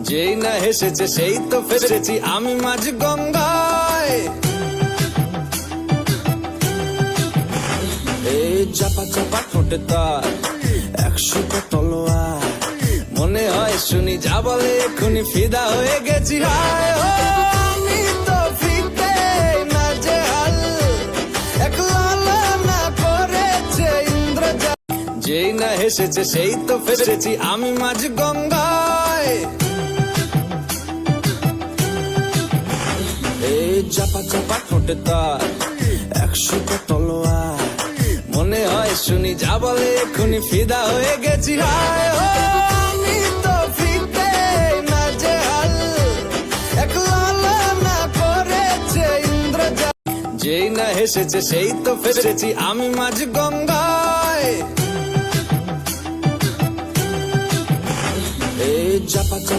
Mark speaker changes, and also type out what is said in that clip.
Speaker 1: যেই না হেসেছে সেই তো ফেসেছি আমি মাঝ গঙ্গায়। এই চাপা চাপা ঠোঁটে তার 100টা তলোয়ার, মনে হয় শুনি যা বলে এক্ষুনি ফিদা হয়ে গেছি। হায় ও আমি তো ফিতে না যে হাল, এক লালনা করেছে ইন্দ্রজাল। যেই না হেসেছে সেই তো ফেসেছি আমি মাঝ গঙ্গায়। এই চাপা চাপা ঠোঁটে তার 100টা তলোয়ার, মনে হয় শুনি যা বলে এক্ষুনি ফিদা হয়ে গেছি। হায় ও আমি তো ফিতে না যে হাল, এক লালনা করেছে ইন্দ্রজাল। যেই না হেসেছে সেই তো ফেসেছি আমি মাঝ গঙ্গায়। এই চাপা চাপা